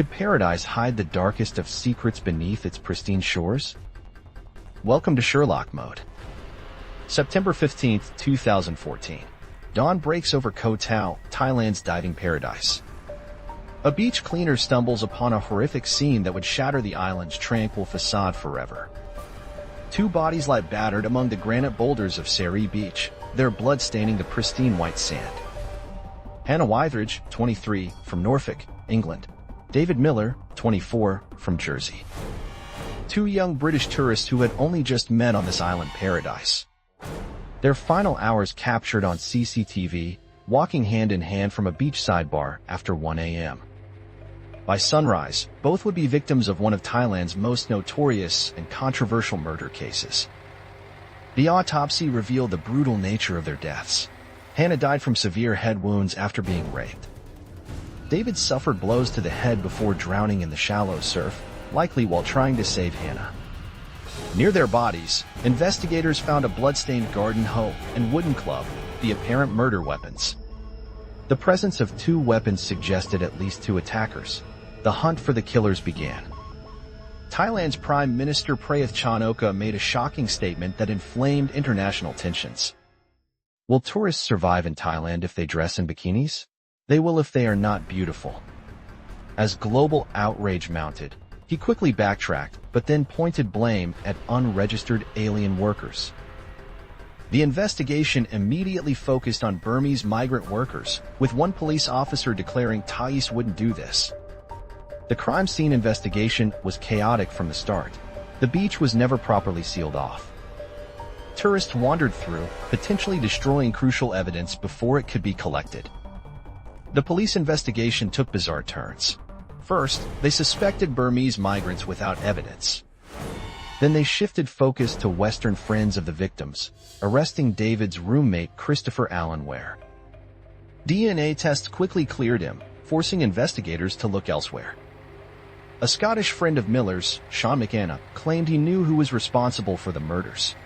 Could paradise hide the darkest of secrets beneath its pristine shores? Welcome to Sherlock Mode. September 15, 2014. Dawn breaks over Koh Tao, Thailand's diving paradise. A beach cleaner stumbles upon a horrific scene that would shatter the island's tranquil facade forever. Two bodies lie battered among the granite boulders of Seri Beach, their blood staining the pristine white sand. Hannah Witheridge, 23, from Norfolk, England. David Miller, 24, from Jersey. Two young British tourists who had only just met on this island paradise. Their final hours captured on CCTV, walking hand in hand from a beachside bar after 1 a.m. By sunrise, both would be victims of one of Thailand's most notorious and controversial murder cases. The autopsy revealed the brutal nature of their deaths. Hannah died from severe head wounds after being raped. David suffered blows to the head before drowning in the shallow surf, likely while trying to save Hannah. Near their bodies, investigators found a blood-stained garden hoe and wooden club, the apparent murder weapons. The presence of two weapons suggested at least two attackers. The hunt for the killers began. Thailand's Prime Minister Prayuth Chan-o-cha made a shocking statement that inflamed international tensions. Will tourists survive in Thailand if they dress in bikinis? They will if they are not beautiful. As global outrage mounted, he quickly backtracked, but then pointed blame at unregistered alien workers. The investigation immediately focused on Burmese migrant workers, with one police officer declaring Thais wouldn't do this. The crime scene investigation was chaotic from the start. The beach was never properly sealed off. Tourists wandered through, potentially destroying crucial evidence before it could be collected. The police investigation took bizarre turns. First, they suspected Burmese migrants without evidence. Then they shifted focus to Western friends of the victims, arresting David's roommate Christopher Allen Ware. DNA tests quickly cleared him, forcing investigators to look elsewhere. A Scottish friend of Miller's, Sean McAna, claimed he knew who was responsible for the murders.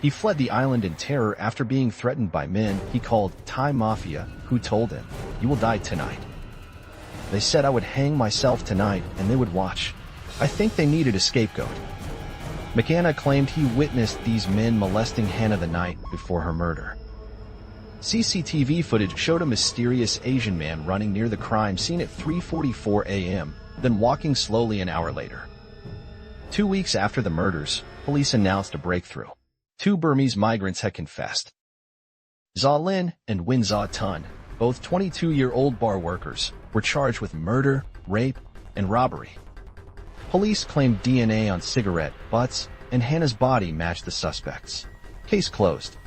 He fled the island in terror after being threatened by men he called Thai Mafia, who told him, "You will die tonight." They said I would hang myself tonight and they would watch. I think they needed a scapegoat. McAna claimed he witnessed these men molesting Hannah the night before her murder. CCTV footage showed a mysterious Asian man running near the crime scene at 3:44 a.m., then walking slowly an hour later. 2 weeks after the murders, police announced a breakthrough. Two Burmese migrants had confessed. Zaw Lin and Win Zaw Tun, both 22-year-old bar workers, were charged with murder, rape, and robbery. Police claimed DNA on cigarette butts, and Hannah's body matched the suspects. Case closed.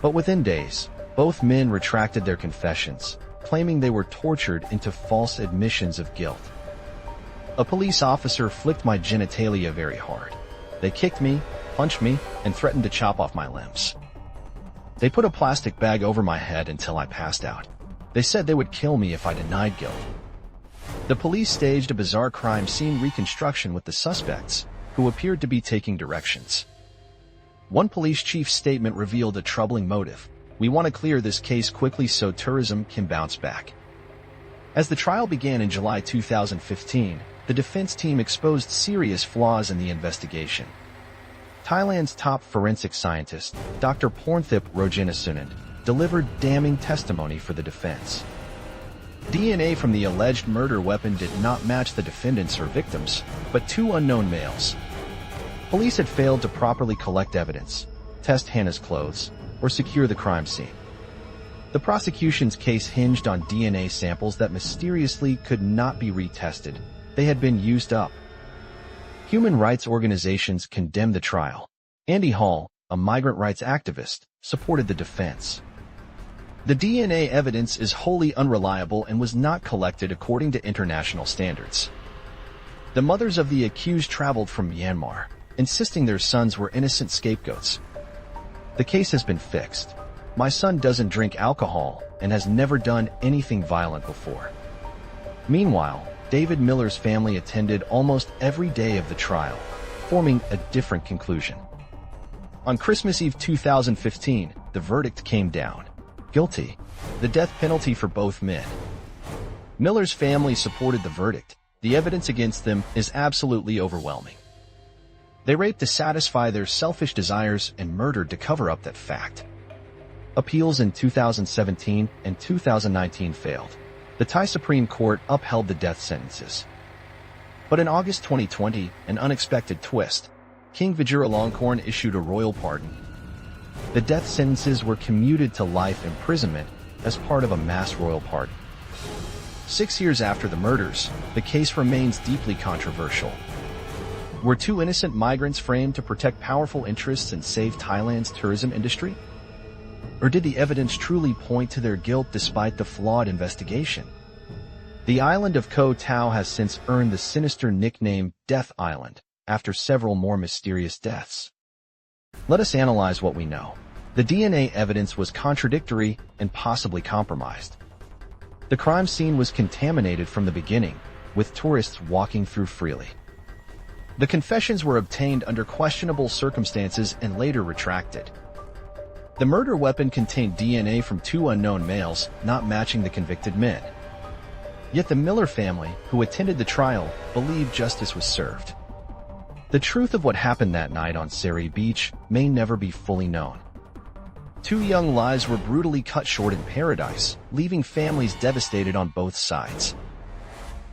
But within days, both men retracted their confessions, claiming they were tortured into false admissions of guilt. A police officer flicked my genitalia very hard. They kicked me, punched me, and threatened to chop off my limbs. They put a plastic bag over my head until I passed out. They said they would kill me if I denied guilt. The police staged a bizarre crime scene reconstruction with the suspects, who appeared to be taking directions. One police chief's statement revealed a troubling motive. "We want to clear this case quickly so tourism can bounce back." As the trial began in July 2015, the defense team exposed serious flaws in the investigation. Thailand's top forensic scientist, Dr. Pornthip Rojinasunan, delivered damning testimony for the defense. DNA from the alleged murder weapon did not match the defendants or victims, but two unknown males. Police had failed to properly collect evidence, test Hannah's clothes, or secure the crime scene. The prosecution's case hinged on DNA samples that mysteriously could not be retested. They had been used up. Human rights organizations condemned the trial. Andy Hall, a migrant rights activist, supported the defense. The DNA evidence is wholly unreliable and was not collected according to international standards. The mothers of the accused traveled from Myanmar, insisting their sons were innocent scapegoats. The case has been fixed. My son doesn't drink alcohol and has never done anything violent before. Meanwhile, David Miller's family attended almost every day of the trial, forming a different conclusion. On Christmas Eve 2015, the verdict came down. Guilty. The death penalty for both men. Miller's family supported the verdict. The evidence against them is absolutely overwhelming. They raped to satisfy their selfish desires and murdered to cover up that fact. Appeals in 2017 and 2019 failed. The Thai Supreme Court upheld the death sentences. But in August 2020, an unexpected twist. King Vajiralongkorn issued a royal pardon. The death sentences were commuted to life imprisonment as part of a mass royal pardon. 6 years after the murders, the case remains deeply controversial. Were two innocent migrants framed to protect powerful interests and save Thailand's tourism industry? Or did the evidence truly point to their guilt despite the flawed investigation? The island of Koh Tao has since earned the sinister nickname Death Island, after several more mysterious deaths. Let us analyze what we know. The DNA evidence was contradictory and possibly compromised. The crime scene was contaminated from the beginning, with tourists walking through freely. The confessions were obtained under questionable circumstances and later retracted. The murder weapon contained DNA from two unknown males, not matching the convicted men. Yet the Miller family, who attended the trial, believed justice was served. The truth of what happened that night on Seri Beach may never be fully known. Two young lives were brutally cut short in paradise, leaving families devastated on both sides.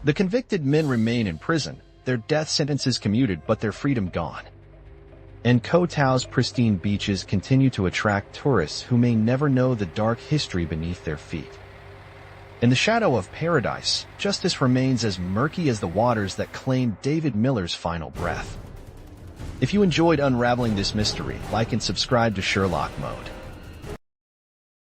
The convicted men remain in prison, their death sentences commuted but their freedom gone. And Koh Tao's pristine beaches continue to attract tourists who may never know the dark history beneath their feet. In the shadow of paradise, justice remains as murky as the waters that claimed David Miller's final breath. If you enjoyed unraveling this mystery, like and subscribe to Sherlock Mode.